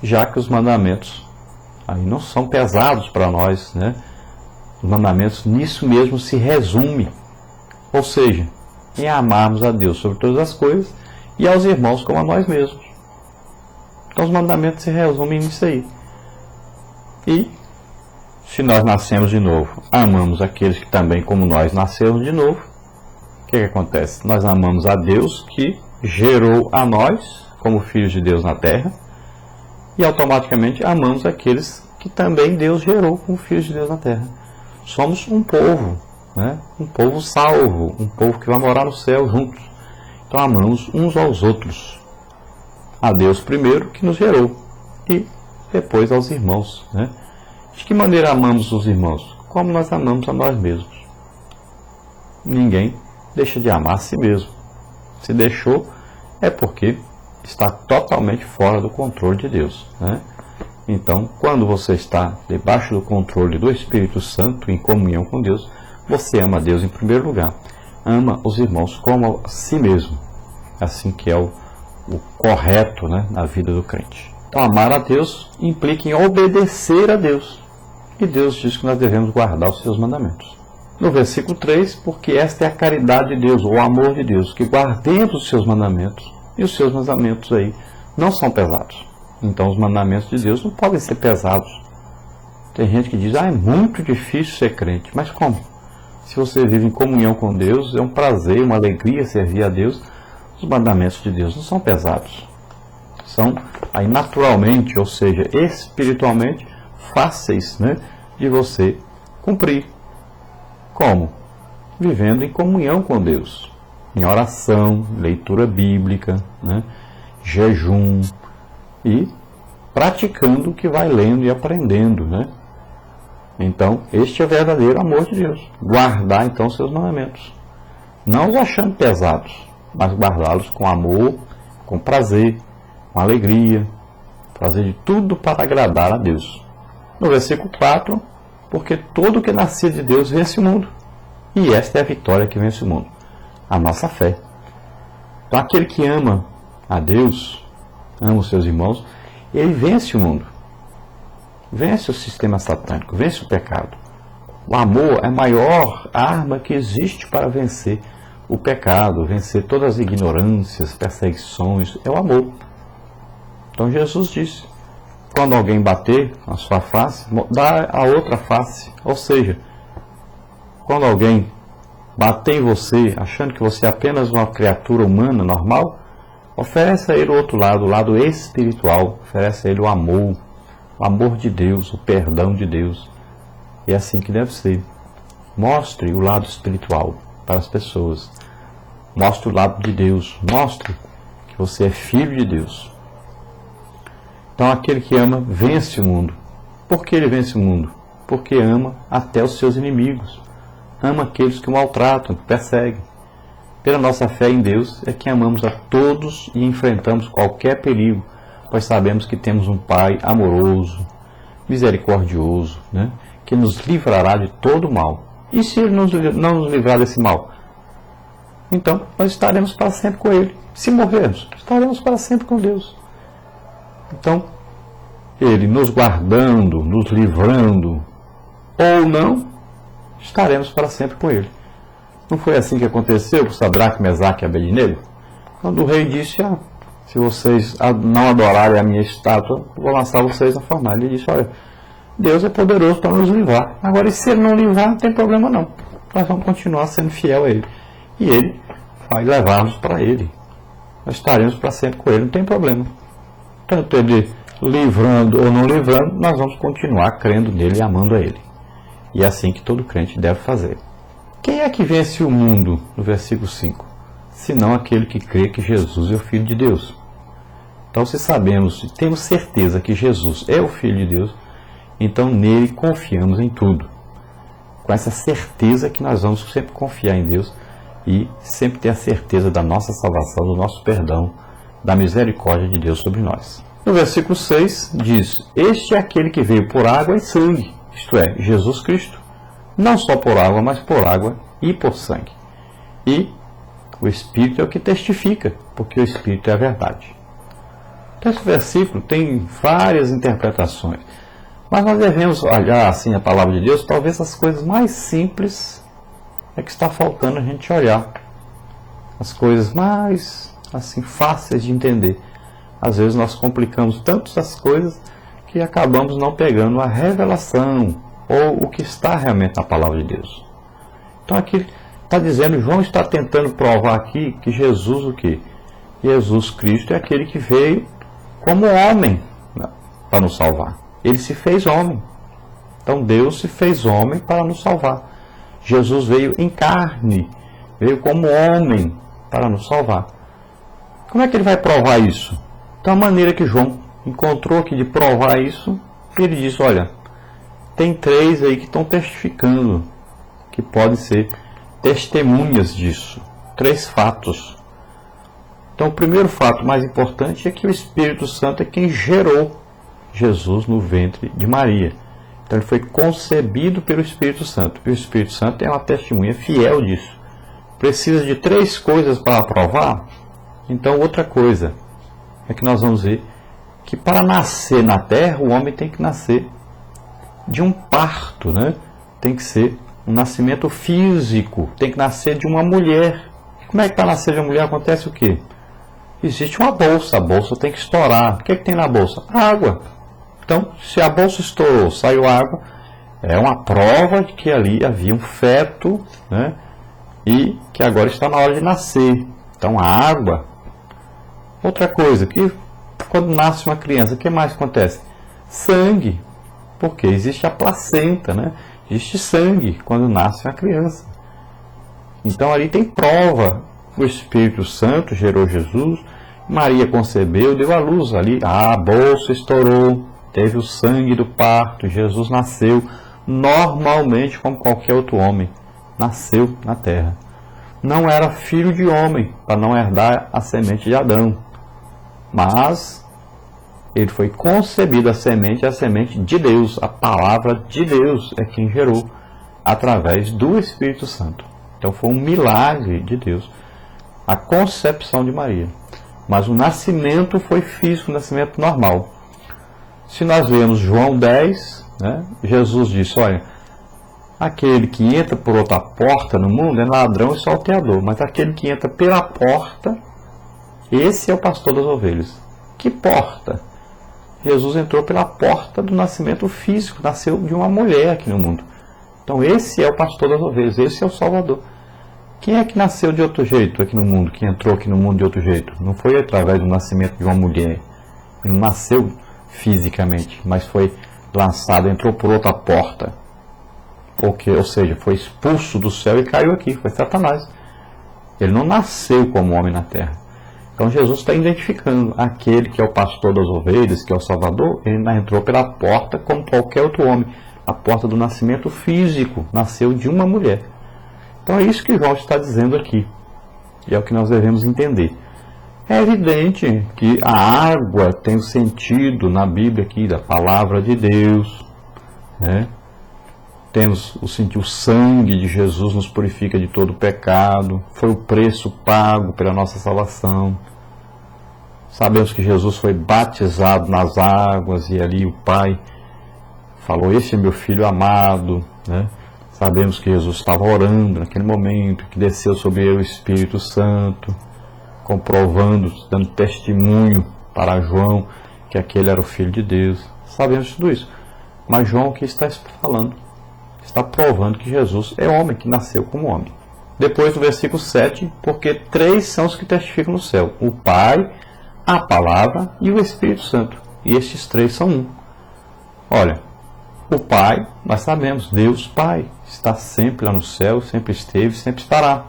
já que os mandamentos aí não são pesados para nós, né? Os mandamentos nisso mesmo se resume, ou seja, em amarmos a Deus sobre todas as coisas e aos irmãos como a nós mesmos. Então os mandamentos se resumem nisso aí. E se nós nascemos de novo, amamos aqueles que também como nós nascemos de novo, o que acontece? Nós amamos a Deus que gerou a nós como filhos de Deus na terra e automaticamente amamos aqueles que também Deus gerou como filhos de Deus na terra. Somos um povo, né? Um povo salvo, um povo que vai morar no céu juntos. Então amamos uns aos outros. A Deus primeiro que nos gerou e depois aos irmãos, né? De que maneira amamos os irmãos? Como nós amamos a nós mesmos. Ninguém deixa de amar a si mesmo. Se deixou, é porque está totalmente fora do controle de Deus, né? Então, quando você está debaixo do controle do Espírito Santo, em comunhão com Deus, você ama a Deus em primeiro lugar. Ama os irmãos como a si mesmo. Assim que é o correto, né, na vida do crente. Então, amar a Deus implica em obedecer a Deus. E Deus diz que nós devemos guardar os seus mandamentos. No versículo 3, porque esta é a caridade de Deus, ou o amor de Deus, que guardemos os seus mandamentos. E os seus mandamentos aí não são pesados. Então os mandamentos de Deus não podem ser pesados. Tem gente que diz, é muito difícil ser crente. Mas como? Se você vive em comunhão com Deus, é um prazer, uma alegria servir a Deus. Os mandamentos de Deus não são pesados. São aí naturalmente, ou seja, espiritualmente, fáceis, né, de você cumprir. Como? Vivendo em comunhão com Deus. Em oração, leitura bíblica, né, jejum e praticando o que vai lendo e aprendendo, né? Então, este é o verdadeiro amor de Deus. Guardar, então, seus mandamentos. Não os achando pesados, mas guardá-los com amor, com prazer, com alegria, fazer de tudo para agradar a Deus. No versículo 4, porque todo que nasce de Deus vence o mundo. E esta é a vitória que vence o mundo. A nossa fé. Então aquele que ama a Deus, ama os seus irmãos, ele vence o mundo. Vence o sistema satânico, vence o pecado. O amor é a maior arma que existe para vencer o pecado, vencer todas as ignorâncias, perseguições, é o amor. Então Jesus disse, quando alguém bater na sua face, dá a outra face. Ou seja, quando alguém bater em você, achando que você é apenas uma criatura humana, normal, oferece a ele o outro lado, o lado espiritual, oferece a ele o amor de Deus, o perdão de Deus. E é assim que deve ser. Mostre o lado espiritual para as pessoas. Mostre o lado de Deus. Mostre que você é filho de Deus. Então aquele que ama vence o mundo. Por que ele vence o mundo? Porque ama até os seus inimigos. Ama aqueles que o maltratam, que perseguem. Pela nossa fé em Deus é que amamos a todos e enfrentamos qualquer perigo, pois sabemos que temos um Pai amoroso, misericordioso, né, que nos livrará de todo o mal. E se Ele não nos livrar desse mal? Então nós estaremos para sempre com Ele. Se morrermos, estaremos para sempre com Deus. Então, Ele nos guardando, nos livrando, ou não, estaremos para sempre com Ele. Não foi assim que aconteceu com Sadraque, Mesaque e Abednego? Quando o rei disse, se vocês não adorarem a minha estátua, eu vou lançar vocês na fornalha. Ele disse, olha, Deus é poderoso para nos livrar. Agora, e se Ele não livrar, não tem problema não. Nós vamos continuar sendo fiel a Ele. E Ele vai levar-nos para Ele. Nós estaremos para sempre com Ele, não tem problema. Tanto Ele livrando ou não livrando, nós vamos continuar crendo nele e amando a Ele. E é assim que todo crente deve fazer. Quem é que vence o mundo, no versículo 5? Senão aquele que crê que Jesus é o Filho de Deus. Então, se sabemos e temos certeza que Jesus é o Filho de Deus, então nele confiamos em tudo. Com essa certeza que nós vamos sempre confiar em Deus e sempre ter a certeza da nossa salvação, do nosso perdão, da misericórdia de Deus sobre nós. No versículo 6 diz, este é aquele que veio por água e sangue, isto é, Jesus Cristo. Não só por água, mas por água e por sangue. E o Espírito é o que testifica, porque o Espírito é a verdade. Então, esse versículo tem várias interpretações, mas nós devemos olhar assim a palavra de Deus, talvez as coisas mais simples é que está faltando a gente olhar, as coisas mais assim fáceis de entender. Às vezes nós complicamos tanto as coisas que acabamos não pegando a revelação ou o que está realmente na palavra de Deus. Então aqui está dizendo, João está tentando provar aqui que Jesus o quê? Jesus Cristo é aquele que veio como homem para nos salvar. Ele se fez homem. Então Deus se fez homem para nos salvar. Jesus veio em carne, veio como homem para nos salvar. Como é que ele vai provar isso? Então a maneira que João encontrou aqui de provar isso, ele diz, olha, tem 3 aí que estão testificando, que podem ser testemunhas disso. 3 fatos. Então o primeiro fato mais importante é que o Espírito Santo é quem gerou Jesus no ventre de Maria. Então ele foi concebido pelo Espírito Santo. E o Espírito Santo é uma testemunha fiel disso. Precisa de 3 coisas para provar? Então outra coisa é que nós vamos ver que para nascer na terra, o homem tem que nascer de um parto, né? Tem que ser um nascimento físico, tem que nascer de uma mulher. Como é que para nascer de uma mulher acontece o quê? Existe uma bolsa, a bolsa tem que estourar. O que é que tem na bolsa? Água. Então, se a bolsa estourou, saiu água, é uma prova de que ali havia um feto, né? E que agora está na hora de nascer. Então, a água. Outra coisa, que quando nasce uma criança, o que mais acontece? Sangue. Porque existe a placenta, né? Existe sangue quando nasce uma criança. Então ali tem prova. O Espírito Santo gerou Jesus, Maria concebeu, deu à luz ali. A bolsa estourou, teve o sangue do parto, Jesus nasceu normalmente como qualquer outro homem. Nasceu na terra. Não era filho de homem, para não herdar a semente de Adão. Mas ele foi concebido, a semente de Deus, a palavra de Deus é quem gerou, através do Espírito Santo. Então foi um milagre de Deus, a concepção de Maria. Mas o nascimento foi físico, o nascimento normal. Se nós vemos João 10, né, Jesus disse, olha, aquele que entra por outra porta no mundo é ladrão e salteador, mas aquele que entra pela porta, esse é o pastor das ovelhas. Que porta? Jesus entrou pela porta do nascimento físico, nasceu de uma mulher aqui no mundo. Então esse é o pastor das ovelhas, esse é o Salvador. Quem é que nasceu de outro jeito aqui no mundo, que entrou aqui no mundo de outro jeito? Não foi através do nascimento de uma mulher, ele não nasceu fisicamente, mas foi lançado, entrou por outra porta. Ou seja, foi expulso do céu e caiu aqui, foi Satanás. Ele não nasceu como homem na terra. Então Jesus está identificando aquele que é o pastor das ovelhas, que é o Salvador, ele entrou pela porta como qualquer outro homem. A porta do nascimento físico, nasceu de uma mulher. Então é isso que João está dizendo aqui. E é o que nós devemos entender. É evidente que a água tem o sentido na Bíblia aqui da palavra de Deus, né? Temos o sentido, o sangue de Jesus nos purifica de todo pecado, foi o preço pago pela nossa salvação. Sabemos que Jesus foi batizado nas águas e ali o Pai falou, esse é meu filho amado, né? Sabemos que Jesus estava orando naquele momento, que desceu sobre ele o Espírito Santo, comprovando, dando testemunho para João que aquele era o Filho de Deus. Sabemos tudo isso. Mas João aqui está falando, está provando que Jesus é homem, que nasceu como homem. Depois do versículo 7, porque 3 são os que testificam no céu, o Pai, a Palavra e o Espírito Santo. E estes 3 são um. Olha, o Pai, nós sabemos, Deus Pai, está sempre lá no céu, sempre esteve, sempre estará.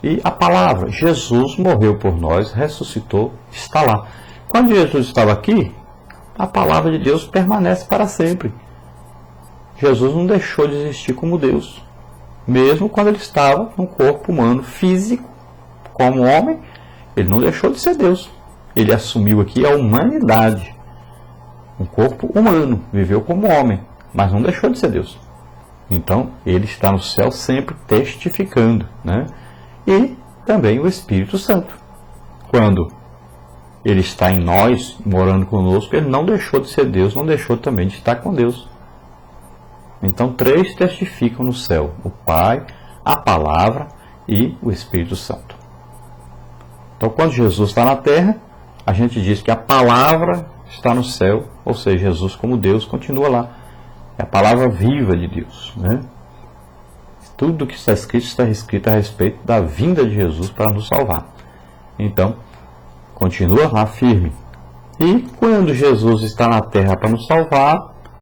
E a Palavra, Jesus morreu por nós, ressuscitou, está lá. Quando Jesus estava aqui, a Palavra de Deus permanece para sempre. Jesus não deixou de existir como Deus. Mesmo quando ele estava num corpo humano físico, como homem, ele não deixou de ser Deus. Ele assumiu aqui a humanidade. Um corpo humano, viveu como homem, mas não deixou de ser Deus. Então, ele está no céu sempre testificando, né? E também o Espírito Santo. Quando Ele está em nós, morando conosco, ele não deixou de ser Deus, não deixou também de estar com Deus. Então, três testificam no céu: o Pai, a Palavra e o Espírito Santo. Então, quando Jesus está na terra, a gente diz que a Palavra está no céu, ou seja, Jesus como Deus continua lá. É a palavra viva de Deus, né? Tudo que está escrito a respeito da vinda de Jesus para nos salvar. Então, continua lá firme. E quando Jesus está na terra para nos salvar,